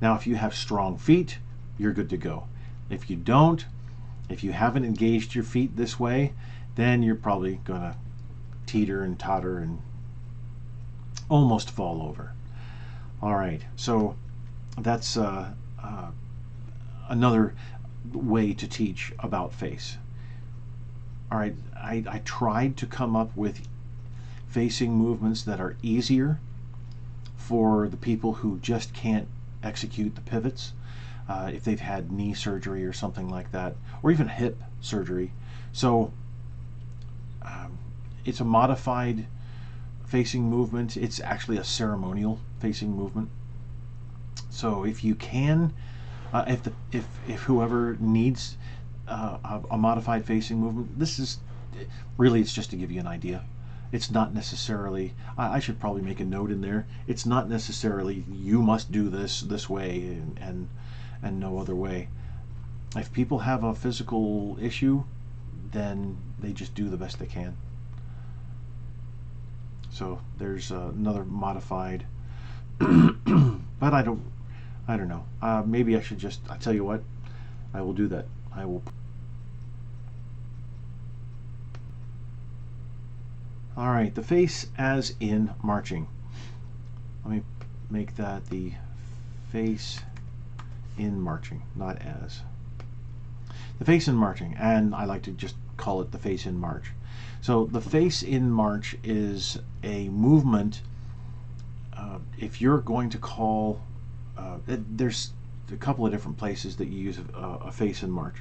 Now, if you have strong feet, you're good to go. If you don't, if you haven't engaged your feet this way, then you're probably gonna teeter and totter and almost fall over. All right, so that's another way to teach about face. All right, I tried to come up with facing movements that are easier for the people who just can't execute the pivots, if they've had knee surgery or something like that, or even hip surgery. So it's a modified facing movement. It's actually a ceremonial facing movement. So if you can, if whoever needs a modified facing movement, this is really, it's just to give you an idea. It's not necessarily, I should probably make a note in there, it's not necessarily you must do this way and no other way. If people have a physical issue, then they just do the best they can. So there's another modified, but I don't know. Maybe I should just, I tell you what, I will do that. I will. All right, the face as in marching. Let me make that the face in marching, not as. The face in marching, and I like to just call it the face in march. So the face in march is a movement. If you're going to call, there's a couple of different places that you use a face in march.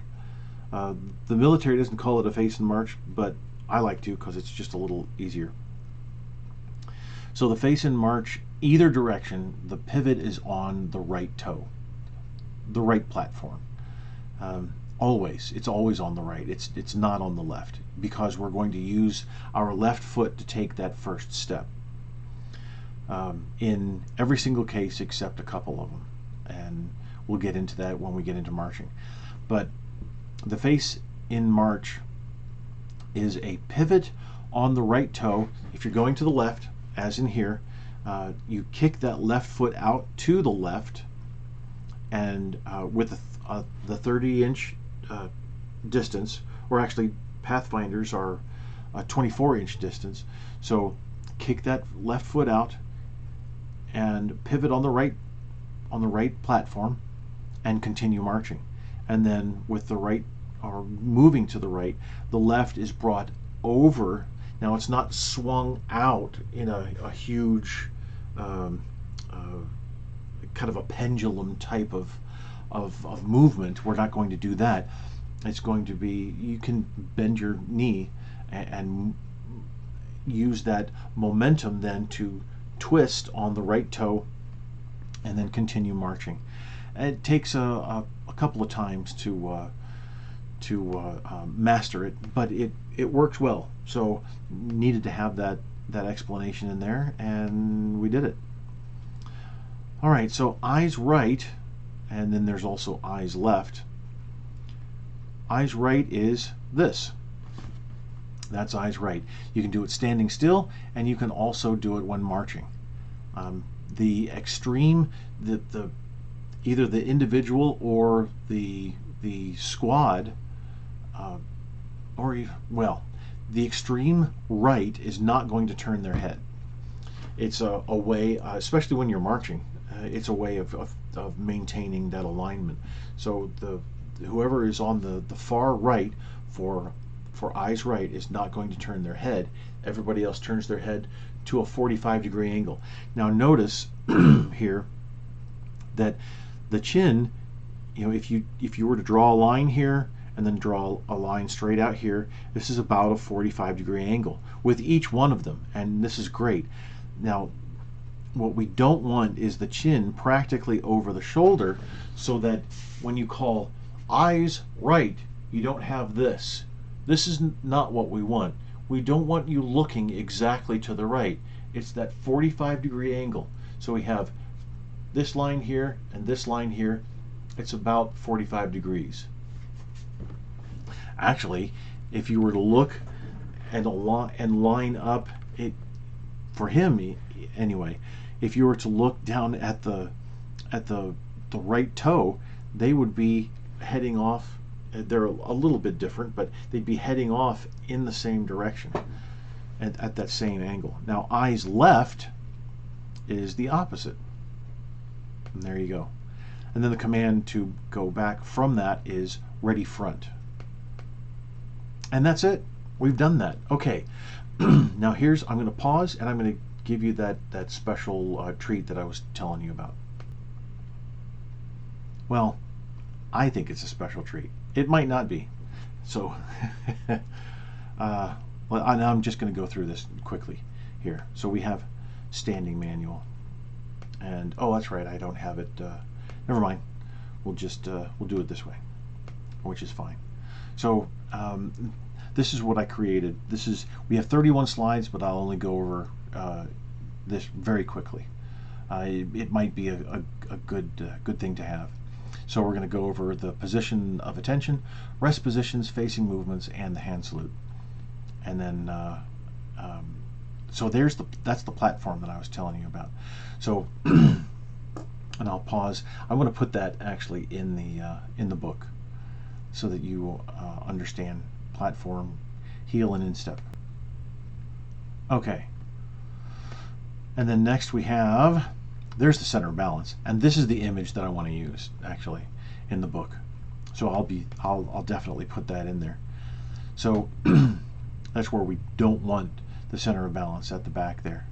The military doesn't call it a face in march, but I like to because it's just a little easier. So the face in march, either direction, the pivot is on the right toe, the right platform. It's always on the right. It's not on the left, because we're going to use our left foot to take that first step. In every single case except a couple of them, and we'll get into that when we get into marching. But the face in march is a pivot on the right toe. If you're going to the left, as in here, you kick that left foot out to the left, and with the 30-inch distance, or actually Pathfinders are a 24-inch distance. So kick that left foot out and pivot on the right platform and continue marching. And then with the right, or moving to the right, the left is brought over. Now it's not swung out in a huge kind of a pendulum type of movement. We're not going to do that. It's going to be, you can bend your knee and use that momentum then to twist on the right toe and then continue marching. It takes a couple of times to master it, but it works well. So needed to have that explanation in there, and we did it. All right, so eyes right, and then there's also eyes left. Eyes right is this. That's eyes right. You can do it standing still, and you can also do it when marching. The extreme, either the individual or the squad, the extreme right is not going to turn their head. It's a way, especially when you're marching, it's a way of maintaining that alignment. So whoever is on the far right for eyes right is not going to turn their head. Everybody else turns their head to a 45-degree angle. Now notice here that the chin, if you were to draw a line here and then draw a line straight out here, this is about a 45-degree angle with each one of them, and this is great. Now what we don't want is the chin practically over the shoulder, so that when you call eyes right, you don't have this. This is not what we want. We don't want you looking exactly to the right. It's that 45-degree angle. So we have this line here and this line here. It's about 45 degrees. Actually, if you were to look and line up it, for him anyway, if you were to look down at the right toe, they would be heading off. They're a little bit different, but they'd be heading off in the same direction at that same angle. Now eyes left is the opposite, and there you go. And then the command to go back from that is ready front, and that's it. We've done that. Okay. Now I'm going to pause, and I'm going to give you that special treat that I was telling you about. Well, I think it's a special treat. It might not be. So well, I'm just going to go through this quickly here. So we have standing manual, and oh, that's right, I don't have it. Never mind. We'll just we'll do it this way, which is fine. So this is what I created. We have 31 slides, but I'll only go over this very quickly. It might be a good thing to have. So we're going to go over the position of attention, rest positions, facing movements, and the hand salute. And then so that's the platform that I was telling you about. So and I'll pause. I want to put that actually in the book so that you understand platform, heel, and instep. Okay. And then next we have, there's the center of balance, and this is the image that I want to use actually in the book. So I'll definitely put that in there. So that's where we don't want the center of balance at the back there.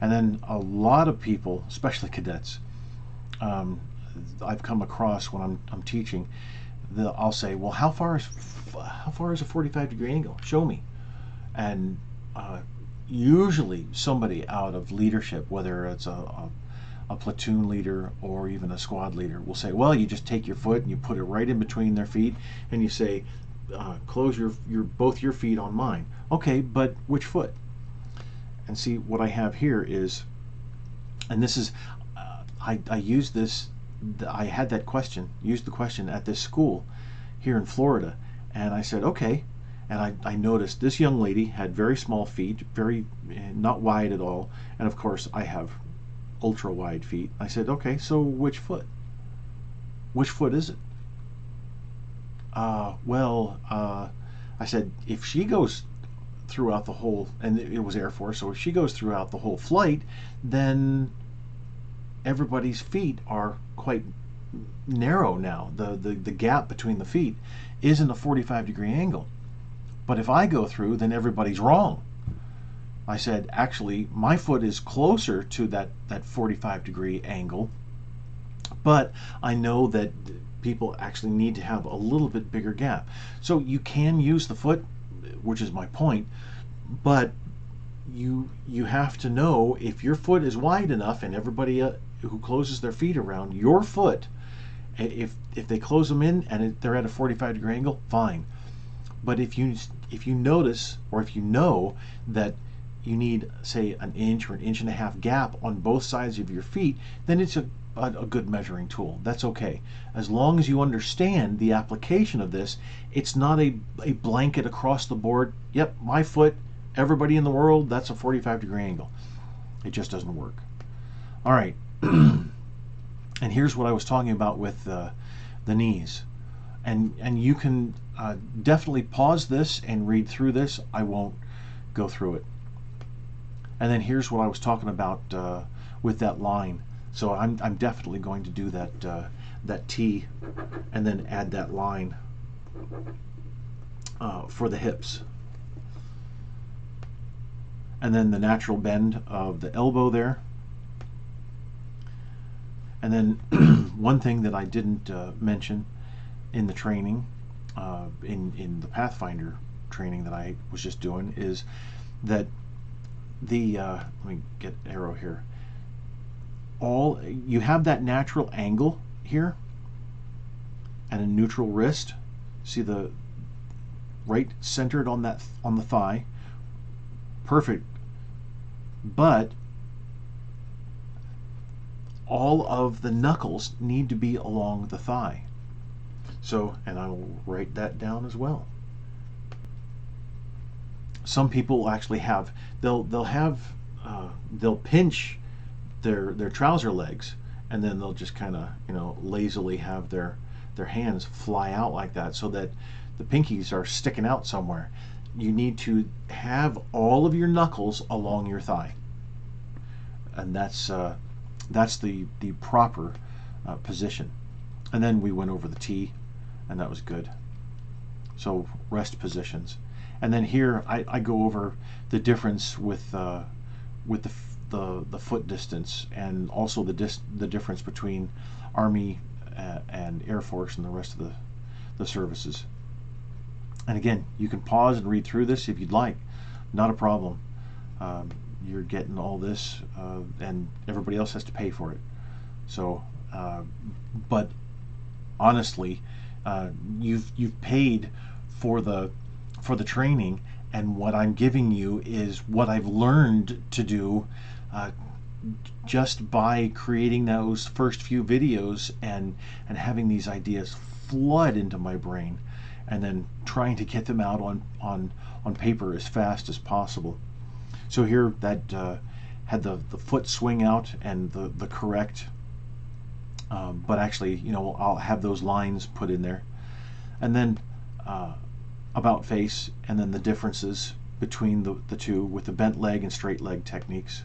And then a lot of people, especially cadets, I've come across when I'm teaching, I'll say, well, how far is a 45-degree angle? Show me. And usually somebody out of leadership, whether it's a platoon leader or even a squad leader, will say, well, you just take your foot and you put it right in between their feet and you say, close both your feet on mine. Okay, but which foot? And see, what I have here is, and this is, I used this, I had that question, used the question at this school here in Florida, and I said, okay. And I noticed this young lady had very small feet, very not wide at all, and of course I have ultra wide feet. I said, okay, so which foot? Which foot is it? I said, if she goes throughout the whole, and it was Air Force, so if she goes throughout the whole flight, then everybody's feet are quite narrow now. The gap between the feet isn't a 45-degree angle. But if I go through, then everybody's wrong. I said, actually, my foot is closer to that 45-degree angle, but I know that people actually need to have a little bit bigger gap. So you can use the foot, which is my point, but you have to know if your foot is wide enough, and everybody who closes their feet around your foot, if they close them in and they're at a 45-degree angle, fine. But if you notice, or if you know that you need, say, an inch or an inch and a half gap on both sides of your feet, then it's a good measuring tool. That's okay. As long as you understand the application of this, it's not a blanket across the board. Yep, my foot, everybody in the world, that's a 45-degree angle. It just doesn't work. All right. And here's what I was talking about with the knees. And you can definitely pause this and read through this. I won't go through it. And then here's what I was talking about with that line. So I'm definitely going to do that T and then add that line for the hips. And then the natural bend of the elbow there. And then one thing that I didn't mention in the training, in the Pathfinder training that I was just doing, is that let me get arrow here. You have that natural angle here and a neutral wrist. See the right centered on the thigh. Perfect. But all of the knuckles need to be along the thigh. So, and I will write that down as well. Some people actually have, they'll pinch their trouser legs, and then they'll just kind of, lazily have their hands fly out like that, so that the pinkies are sticking out somewhere. You need to have all of your knuckles along your thigh, and that's the proper position. And then we went over the T, and that was good. So rest positions. And then here I go over the difference with the foot distance, and also the difference between Army and Air Force and the rest of the services. And again, you can pause and read through this if you'd like. Not a problem. You're getting all this, and everybody else has to pay for it. So, but honestly, you've paid for the training, and what I'm giving you is what I've learned to do just by creating those first few videos and having these ideas flood into my brain, and then trying to get them out on paper as fast as possible. So here that had the foot swing out and the correct, but actually, you know, I'll have those lines put in there, and then about face, and then the differences between the two with the bent leg and straight leg techniques,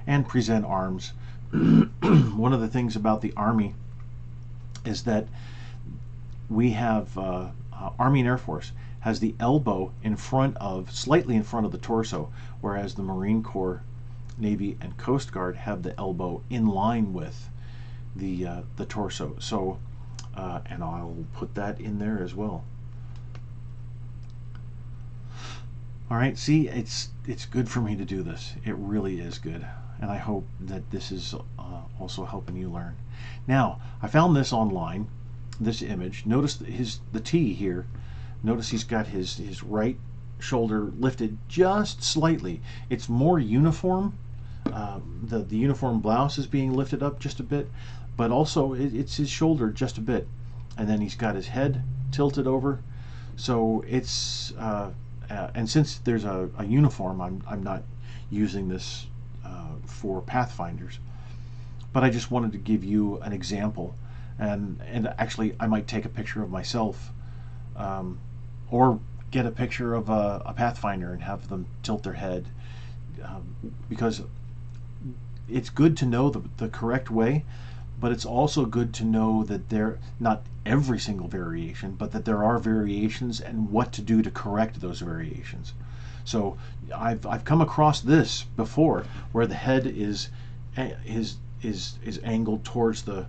and present arms. One of the things about the Army is that we have Army and Air Force has the elbow slightly in front of the torso, whereas the Marine Corps, Navy, and Coast Guard have the elbow in line with the torso. So, and I'll put that in there as well. All right, see, it's good for me to do this. It really is good, and I hope that this is also helping you learn. Now, I found this online, this image. Notice the T here. Notice he's got his right shoulder lifted just slightly. It's more uniform. The uniform blouse is being lifted up just a bit, but also it's his shoulder just a bit, and then he's got his head tilted over. So it's and since there's a uniform, I'm not using this for Pathfinders, but I just wanted to give you an example, and actually I might take a picture of myself, or get a picture of a Pathfinder and have them tilt their head, because it's good to know the correct way, but it's also good to know that there, not every single variation, but that there are variations and what to do to correct those variations. So I've come across this before, where the head is angled towards the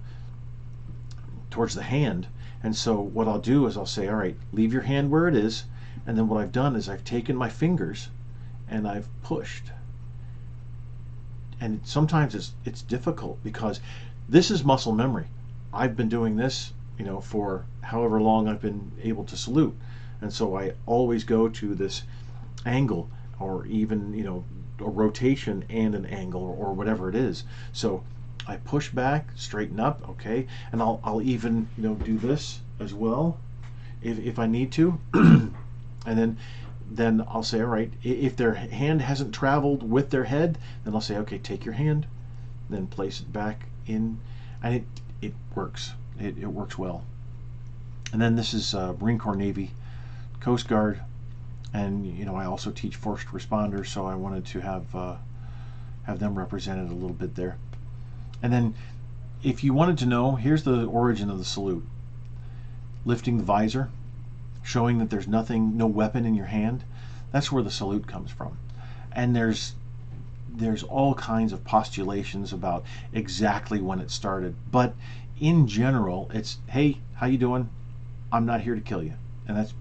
hand, and so what I'll do is I'll say, all right, leave your hand where it is, and then what I've done is I've taken my fingers and I've pushed. And sometimes it's difficult because this is muscle memory. I've been doing this, you know, for however long I've been able to salute, and so I always go to this angle, or even, you know, a rotation and an angle, or whatever it is. So I push back, straighten up, okay, and I'll even, you know, do this as well if I need to, and then I'll say, all right, if their hand hasn't traveled with their head, then I'll say, okay, take your hand, then place it back in, and it works. It works well. And then this is Marine Corps, Navy, Coast Guard, and, you know, I also teach first responders, so I wanted to have them represented a little bit there. And then, if you wanted to know, here's the origin of the salute. Lifting the visor, showing that there's no weapon in your hand. That's where the salute comes from. And there's all kinds of postulations about exactly when it started, but in general, it's, hey, how you doing? I'm not here to kill you. And that's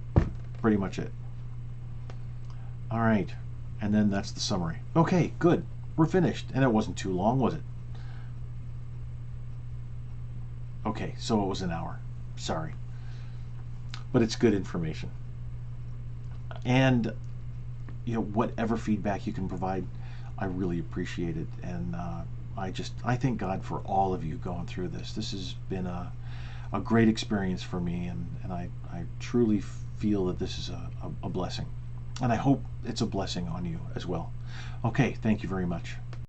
pretty much it. All right, and then that's the summary. Okay, good. We're finished. And it wasn't too long, was it? Okay, so it was an hour. Sorry. But it's good information. And, you know, whatever feedback you can provide, I really appreciate it. And I thank God for all of you going through this. This has been a great experience for me, and I truly feel that this is a blessing. And I hope it's a blessing on you as well. Okay, thank you very much.